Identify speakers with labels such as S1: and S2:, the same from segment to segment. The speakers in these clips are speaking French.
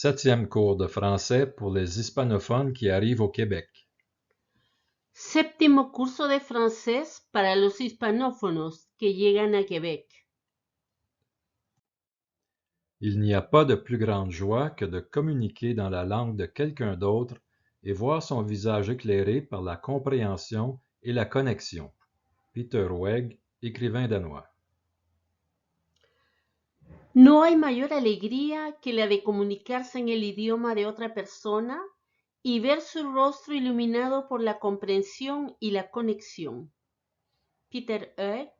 S1: Septième cours de français pour les hispanophones qui arrivent au Québec.
S2: Séptimo curso de francés para los hispanófonos que llegan a Québec.
S1: Il n'y a pas de plus grande joie que de communiquer dans la langue de quelqu'un d'autre et voir son visage éclairé par la compréhension et la connexion. Peter Weg, écrivain danois.
S2: No hay mayor alegría que la de comunicarse en el idioma de otra persona y ver su rostro iluminado por la comprensión y la conexión. Peter Høeg,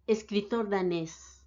S2: escritor danés.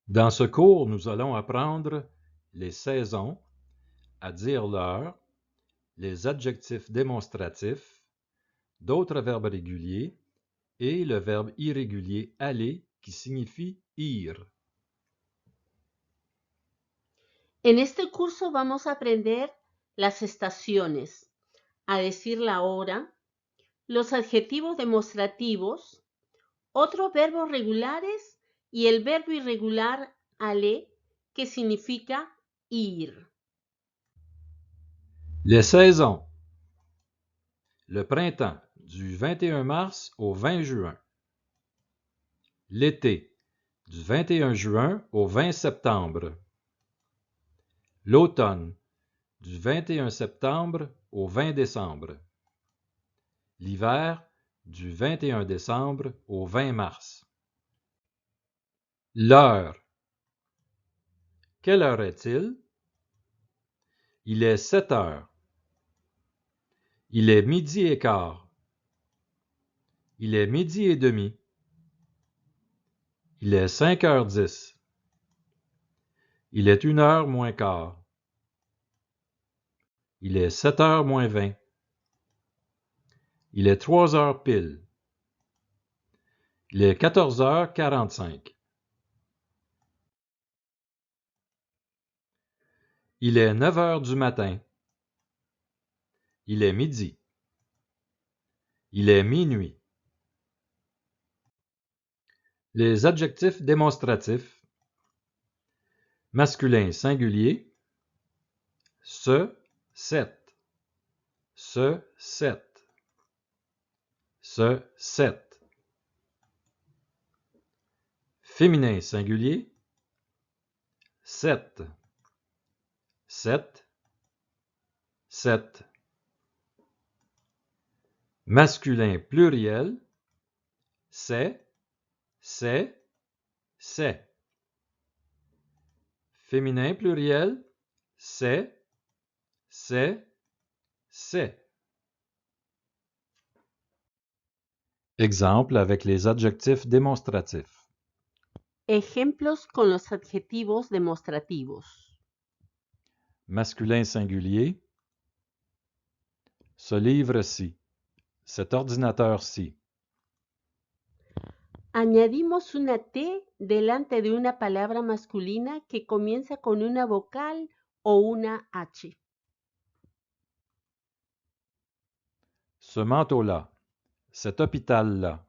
S1: Dans ce cours, nous allons apprendre les saisons, à dire l'heure, les adjectifs démonstratifs, d'autres verbes réguliers et le verbe irrégulier aller qui signifie ir.
S2: En este curso vamos a aprender las estaciones, a decir la hora, los adjetivos demostrativos, otros verbos regulares y el verbo irregular aller, que significa ir.
S1: Les saisons. Le printemps, du 21 mars au 20 juin. L'été, du 21 juin au 20 septembre. L'automne, du 21 septembre au 20 décembre. L'hiver, du 21 décembre au 20 mars. L'heure. Quelle heure est-il? Il est 7 heures. Il est midi et quart. Il est midi et demi. Il est 5h10. Il est 1h moins quart. Il est 7h moins 20. Il est 3h pile. Il est 14h45. Il est 9h du matin. Il est midi. Il est minuit. Les adjectifs démonstratifs. Masculin singulier. Ce, cette. Ce, cette. Ce, cette. Féminin singulier. Sept. Sept. Sept. Masculin pluriel. C'est. Féminin pluriel. C'est. Exemple avec les adjectifs démonstratifs.
S2: Ejemplos con los adjetivos demostrativos.
S1: Masculin singulier. Ce livre-ci. Cet ordinateur-ci.
S2: Añadimos una T delante de una palabra masculina que comienza con una vocal o una H.
S1: Ce manteau-là. Cet hôpital-là.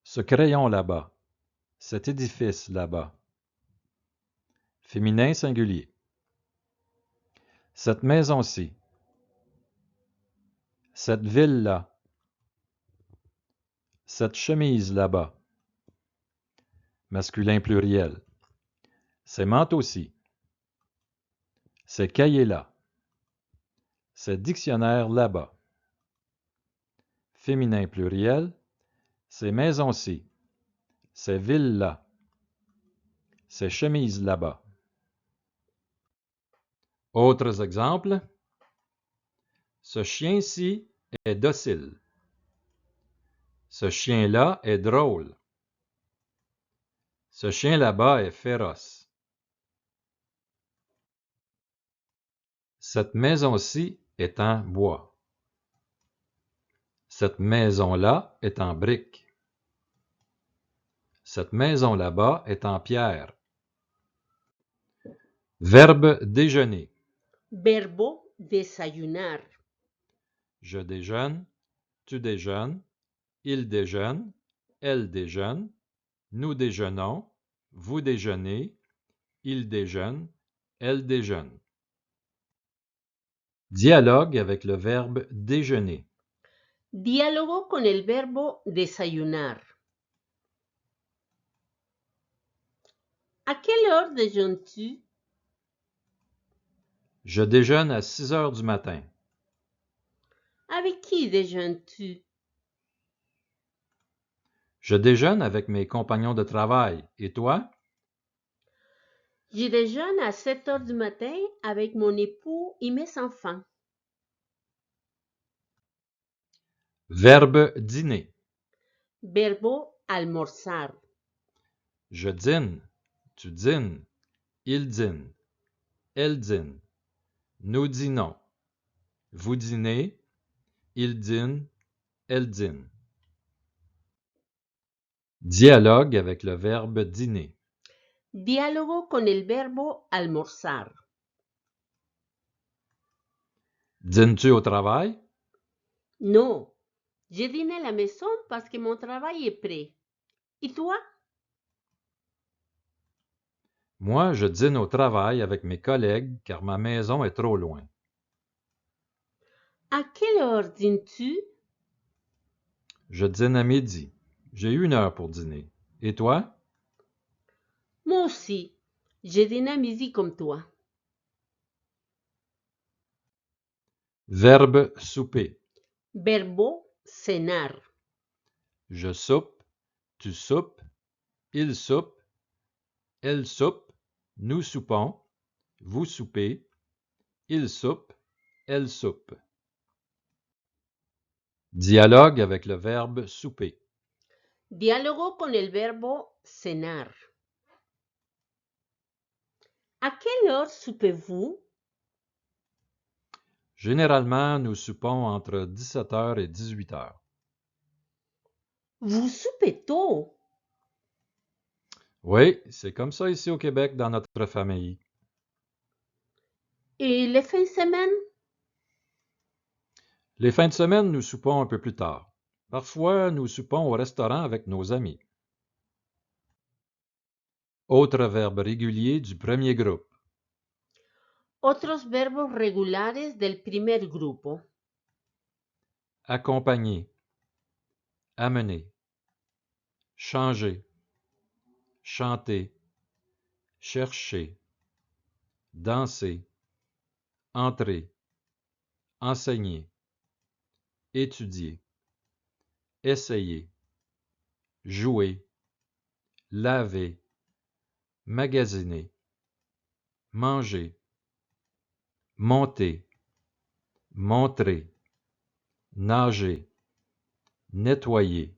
S1: Ce crayon là-bas. Cet édifice là-bas. Féminin singulier. Cette maison-ci. Cette ville-là. Cette chemise là-bas. Masculin pluriel. Ces manteaux-ci. Ces cahiers-là. Ces dictionnaires là-bas. Féminin pluriel. Ces maisons-ci. Ces villes-là. Ces chemises là-bas. Autres exemples. Ce chien-ci est docile. Ce chien-là est drôle. Ce chien là-bas est féroce. Cette maison-ci est en bois. Cette maison-là est en brique. Cette maison là-bas est en pierre. Verbe déjeuner.
S2: Verbo desayunar.
S1: Je déjeune, tu déjeunes, il déjeune, elle déjeune, Nous déjeunons, vous déjeunez, il déjeune, elle déjeune. Dialogue avec le verbe déjeuner.
S2: Diálogo con el verbo desayunar. ¿A quelle heure déjeunes-tu?
S1: Je déjeune à 6 heures du matin.
S2: Avec qui déjeunes-tu?
S1: Je déjeune avec mes compagnons de travail. Et toi?
S2: Je déjeune à 7 heures du matin avec mon époux et mes enfants.
S1: Verbe dîner.
S2: Verbo almorzar.
S1: Je dîne, tu dînes, il dîne, elle dîne, nous dînons, vous dînez, il dîne, elle dîne. Dialogue avec le verbe dîner.
S2: Diálogo con el verbo almorzar.
S1: Dînes-tu au travail?
S2: Non, je dîne à la maison parce que mon travail est prêt. Et toi?
S1: Moi, je dîne au travail avec mes collègues car ma maison est trop loin.
S2: À quelle heure dînes-tu?
S1: Je dîne à midi. J'ai 1 heure pour dîner. Et toi?
S2: Moi aussi, je dîne à midi comme toi.
S1: Verbe souper.
S2: Verbo cenar.
S1: Je soupe, tu soupes, il soupe, elle soupe, nous soupons, vous soupez, il soupe, elle soupe. Dialogue avec le verbe souper.
S2: Diálogo con el verbo cenar. ¿A quelle heure soupez-vous?
S1: Généralement, nous soupons entre 17 heures et 18 heures.
S2: Vous soupez tôt.
S1: Oui, c'est comme ça ici au Québec dans notre famille.
S2: Et les fins de semaine?
S1: Les fins de semaine, nous soupons un peu plus tard. Parfois, nous soupons au restaurant avec nos amis. Autre verbe régulier du premier groupe.
S2: Otros verbos regulares del primer grupo.
S1: Accompagner, amener, changer, chanter, chercher, danser, entrer, enseigner, étudier, essayer, jouer, laver, magasiner, manger, monter, montrer, nager, nettoyer,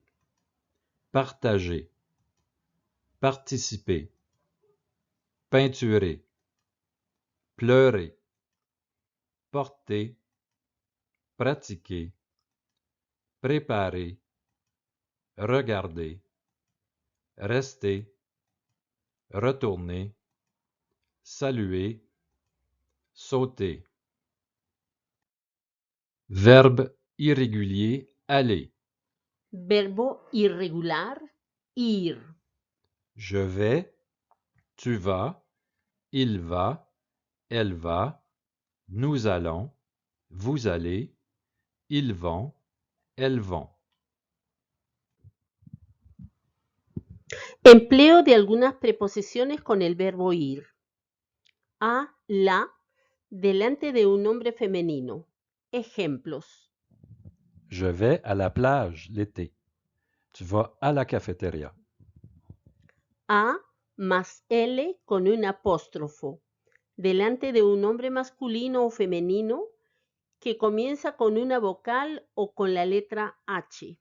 S1: partager, participer, peinturer, pleurer, porter, pratiquer, préparer, regarder, rester, retourner, saluer, sauter. Verbe irrégulier aller.
S2: Verbo irregular, ir.
S1: Je vais, tu vas, il va, elle va, nous allons, vous allez, ils vont, elles vont.
S2: Empleo de algunas preposiciones con el verbo ir. A, la, delante de un nombre femenino. Ejemplos.
S1: Je vais à la plage l'été. Tu vas à la cafétéria.
S2: A más L con un apóstrofo, delante de un nombre masculino o femenino que comienza con una vocal o con la letra H.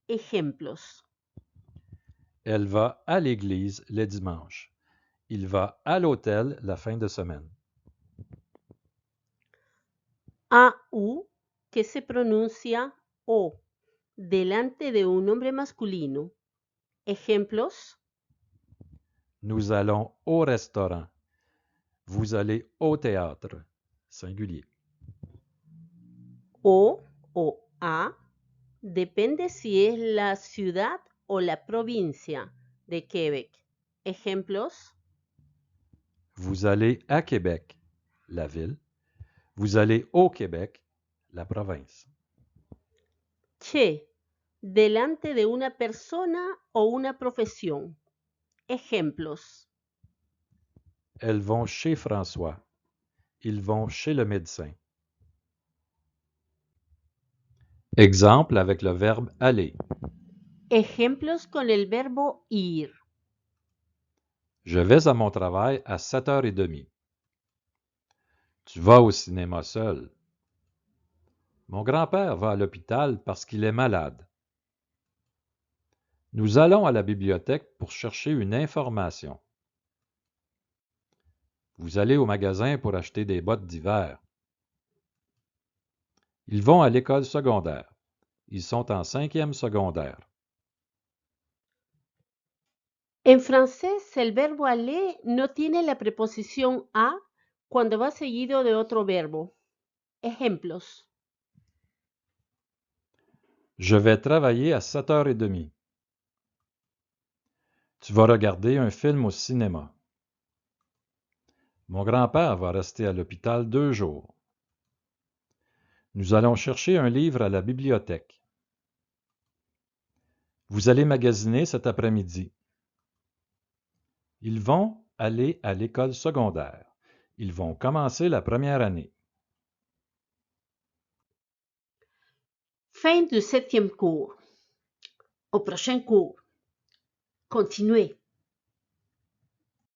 S2: Ejemplos.
S1: Elle va à l'église les dimanches. Il va à l'hôtel la fin de semaine.
S2: AU que se pronuncia O, delante de un nombre masculino. Ejemplos.
S1: Nous allons au restaurant. Vous allez au théâtre. Singulier.
S2: O A depende si es la ciudad o la provincia. de Québec. Ejemplos.
S1: Vous allez à Québec, la ville. Vous allez au Québec, la province.
S2: Che, delante de una persona o una profesión. Ejemplos.
S1: Elles vont chez François. Ils vont chez le médecin. Exemple avec le verbe aller.
S2: Ejemplos con el verbo ir.
S1: Je vais à mon travail à 7h30. Tu vas au cinéma seul. Mon grand-père va à l'hôpital parce qu'il est malade. Nous allons à la bibliothèque pour chercher une information. Vous allez au magasin pour acheter des bottes d'hiver. Ils vont à l'école secondaire. Ils sont en 5e secondaire.
S2: En francés, el verbo aller no tiene la preposición a cuando va seguido de otro verbo. Ejemplos.
S1: Je vais travailler à 7h30. Tu vas regarder un film au cinéma. Mon grand-père va rester à l'hôpital 2 jours. Nous allons chercher un livre à la bibliothèque. Vous allez magasiner cet après-midi. Ils vont aller à l'école secondaire. Ils vont commencer la première année.
S2: Fin du 7e cours. Au prochain cours. Continuez.